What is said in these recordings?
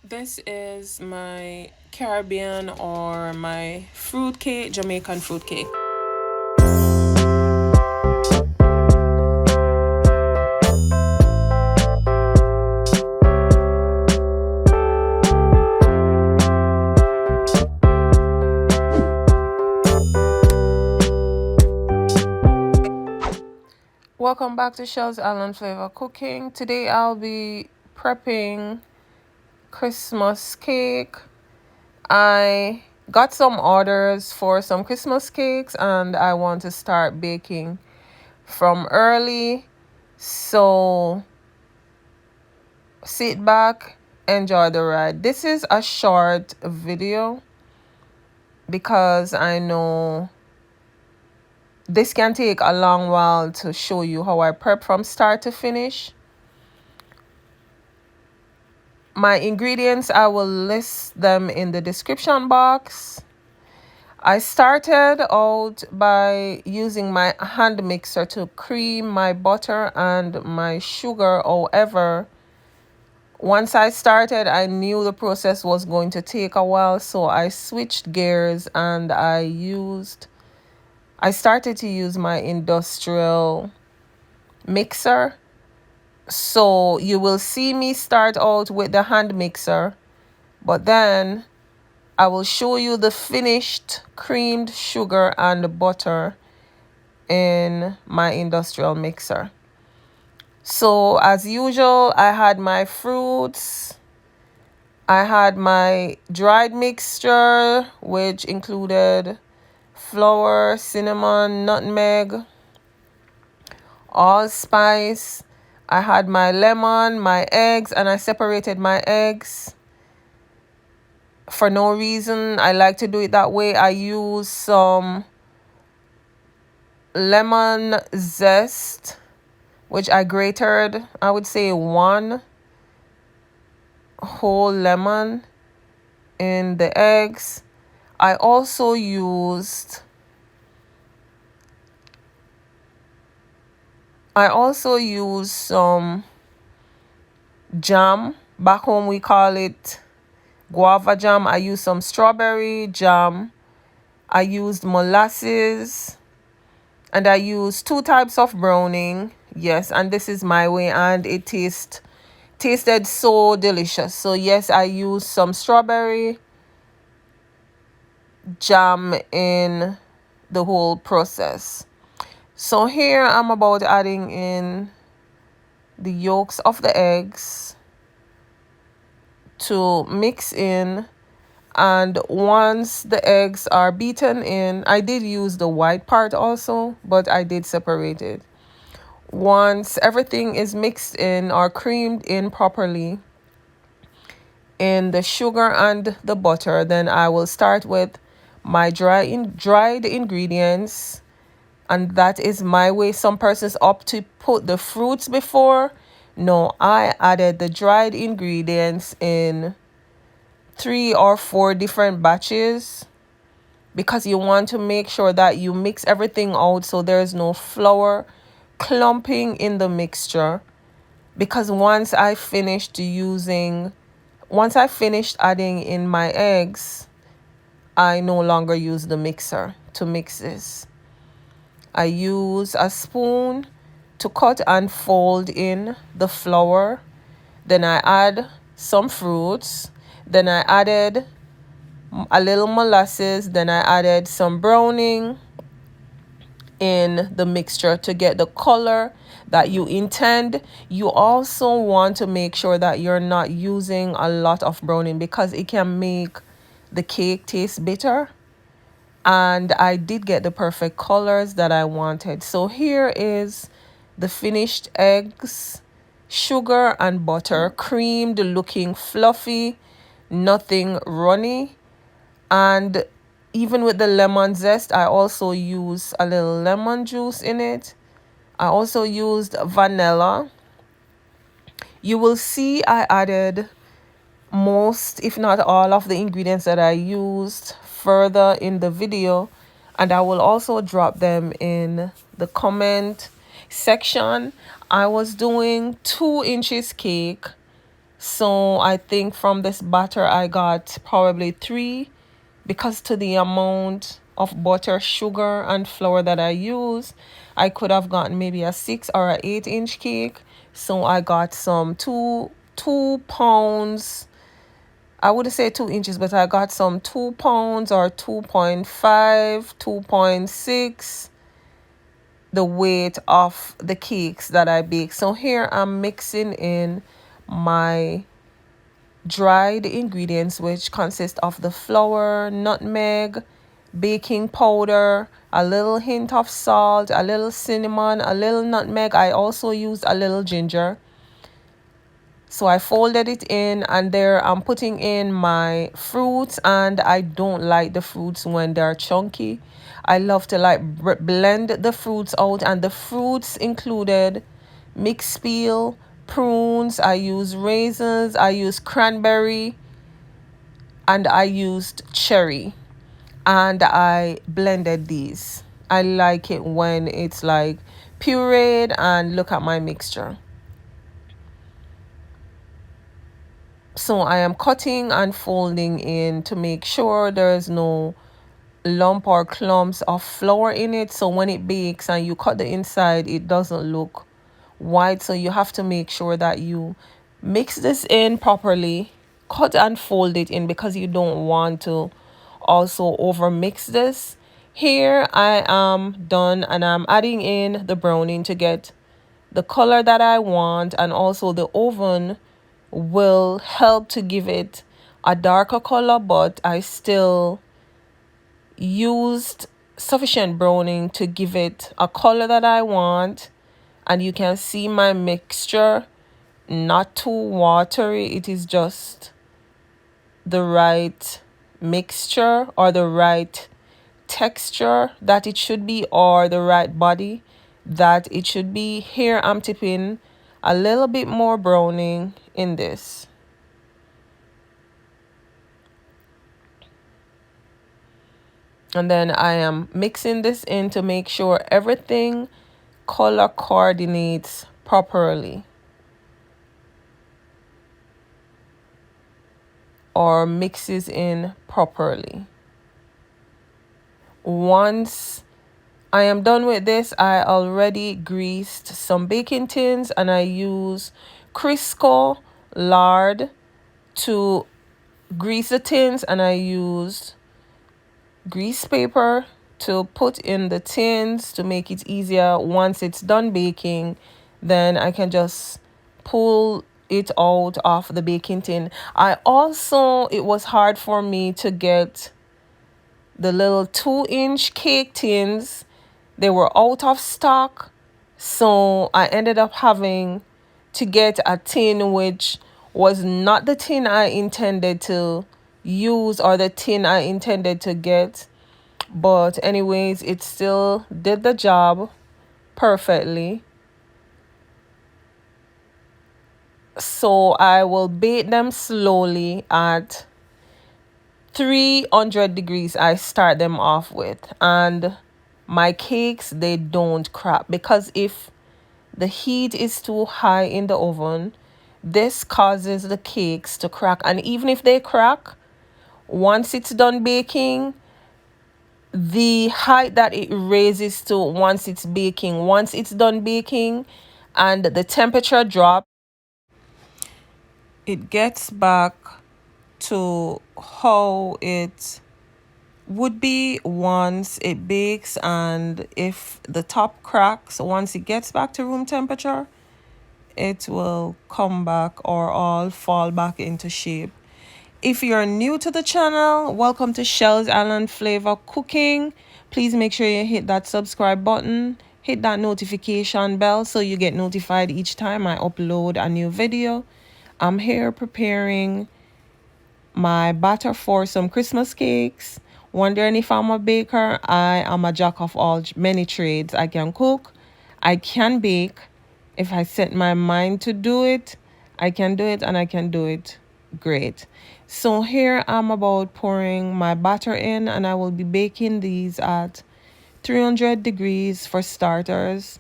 This is my Caribbean or my fruit cake, Jamaican fruit cake. Welcome back to Shell's Island Flavor Cooking. Today I'll be prepping Christmas cake. I got some orders for some Christmas cakes and I want to start baking from early. So sit back, enjoy the ride. This is a short video because I know this can take a long while to show you how I prep from start to finish. My ingredients, I will list them in the description box. I started out by using my hand mixer to cream my butter and my sugar. However, once I started, I knew the process was going to take a while, so I switched gears and I started to use my industrial mixer. So you will see me start out with the hand mixer, but then I will show you the finished creamed sugar and butter in my industrial mixer. So as usual, I had my fruits. I had my dried mixture, which included flour, cinnamon, nutmeg, allspice. I had my lemon, my eggs, and I separated my eggs. For no reason, I like to do it that way. I use some lemon zest, which I grated, I would say 1 whole lemon in the eggs. I also used some jam. Back home we call it guava jam. I used some strawberry jam. I used molasses. And I used 2 types of browning. Yes, and this is my way, and it tasted so delicious. So yes, I used some strawberry jam in the whole process. So here I'm about adding in the yolks of the eggs to mix in. And once the eggs are beaten in, I did use the white part also, but I did separate it. Once everything is mixed in or creamed in properly in the sugar and the butter, then I will start with my dried ingredients. And that is my way. Some persons opt to put the fruits before. No, I added the dried ingredients in 3 or 4 different batches because you want to make sure that you mix everything out so there's no flour clumping in the mixture. Because once I finished adding in my eggs, I no longer use the mixer to mix this. I use a spoon to cut and fold in the flour. Then I add some fruits. Then I added a little molasses. Then I added some browning in the mixture to get the color that you intend. You also want to make sure that you're not using a lot of browning because it can make the cake taste bitter. And I did get the perfect colors that I wanted. So here is the finished eggs, sugar and butter, creamed, looking fluffy, nothing runny. And even with the lemon zest, I also use a little lemon juice in it. I also used vanilla. You will see I added most, if not all, of the ingredients that I used further in the video, and I will also drop them in the comment section. I was doing 2 inches cake, So I think from this batter I got probably 3, because to the amount of butter, sugar, and flour that I use, I could have gotten maybe a 6 or a 8-inch cake. So I got some 2 pounds. I would say 2 inches, but I got some 2 pounds or 2.5, 2.6, the weight of the cakes that I bake. So here I'm mixing in my dried ingredients, which consist of the flour, nutmeg, baking powder, a little hint of salt, a little cinnamon, a little nutmeg. I also used a little ginger. So I folded it in, and there I'm putting in my fruits, and I don't like the fruits when they're chunky. I love to like blend the fruits out, and the fruits included mixed peel, prunes, I use raisins, I use cranberry, and I used cherry, and I blended these. I like it when it's like pureed. And look at my mixture. So I am cutting and folding in to make sure there's no lump or clumps of flour in it, so when it bakes and you cut the inside, it doesn't look white. So you have to make sure that you mix this in properly, cut and fold it in, because you don't want to also over mix this. Here I am done, and I'm adding in the browning to get the color that I want, and also the oven will help to give it a darker color, but I still used sufficient browning to give it a color that I want. And you can see my mixture, not too watery. It is just the right mixture, or the right texture that it should be, or the right body that it should be. Here I'm tipping a little bit more browning in this. And then I am mixing this in to make sure everything color coordinates properly, or mixes in properly. Once I am done with this, I already greased some baking tins, and I use Crisco lard to grease the tins, and I used grease paper to put in the tins to make it easier. Once it's done baking, then I can just pull it out of the baking tin. It was hard for me to get the little 2-inch cake tins. They were out of stock, so I ended up having to get a tin which was not the tin I intended to use, or the tin I intended to get. But anyways, it still did the job perfectly. So I will bake them slowly at 300 degrees. I start them off with, and my cakes, they don't crack, because if the heat is too high in the oven, this causes the cakes to crack. And even if they crack, once it's done baking, the height that it raises to once it's done baking, and the temperature drops, it gets back to how it would be once it bakes. And if the top cracks, once it gets back to room temperature, it will come back, or all fall back into shape. If you're new to the channel, welcome to Shell's Island Flavor Cooking. Please make sure you hit that subscribe button, hit that notification bell, so you get notified each time I upload a new video. I'm here preparing my batter for some Christmas cakes. Wondering if I'm a baker? I am a jack of all many trades. I can cook, I can bake. If I set my mind to do it, I can do it, and I can do it great. So here I'm about pouring my batter in, and I will be baking these at 300 degrees for starters,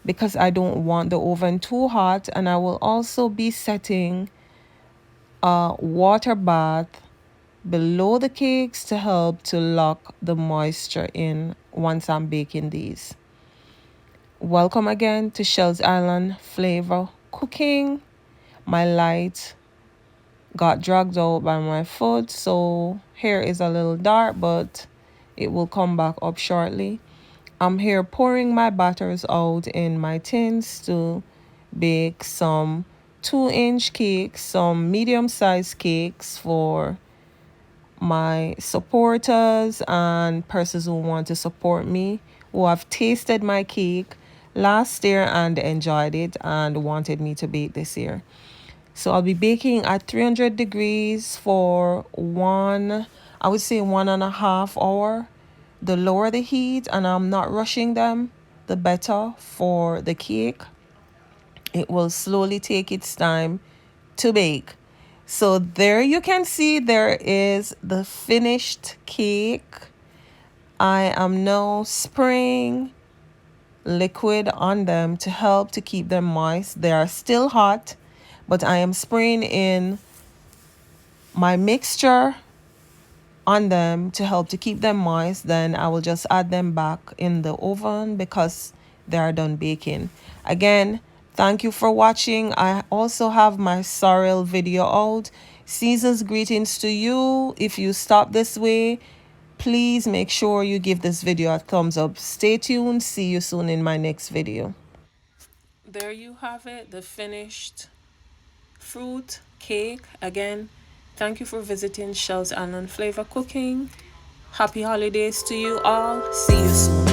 because I don't want the oven too hot. And I will also be setting a water bath below the cakes to help to lock the moisture in once I'm baking these. Welcome again to Shells Island Flavor Cooking. My light got dragged out by my foot, so hair is a little dark, but it will come back up shortly. I'm here pouring my batters out in my tins to bake some 2-inch cakes, some medium-sized cakes for my supporters and persons who want to support me, who have tasted my cake last year and enjoyed it and wanted me to bake this year. So I'll be baking at 300 degrees for I would say 1.5 hours. The lower the heat and I'm not rushing them, the better for the cake. It will slowly take its time to bake. So there you can see there is the finished cake. I am now spraying liquid on them to help to keep them moist. They are still hot, but I am spraying in my mixture on them to help to keep them moist. Then I will just add them back in the oven because they are done baking. Again, thank you for watching. I also have my sorrel video out. Season's greetings to you. If you stop this way, please make sure you give this video a thumbs up. Stay tuned. See you soon in my next video. There you have it, the finished fruit cake. Again, thank you for visiting Shells Island Flavor Cooking. Happy holidays to you all. See you soon.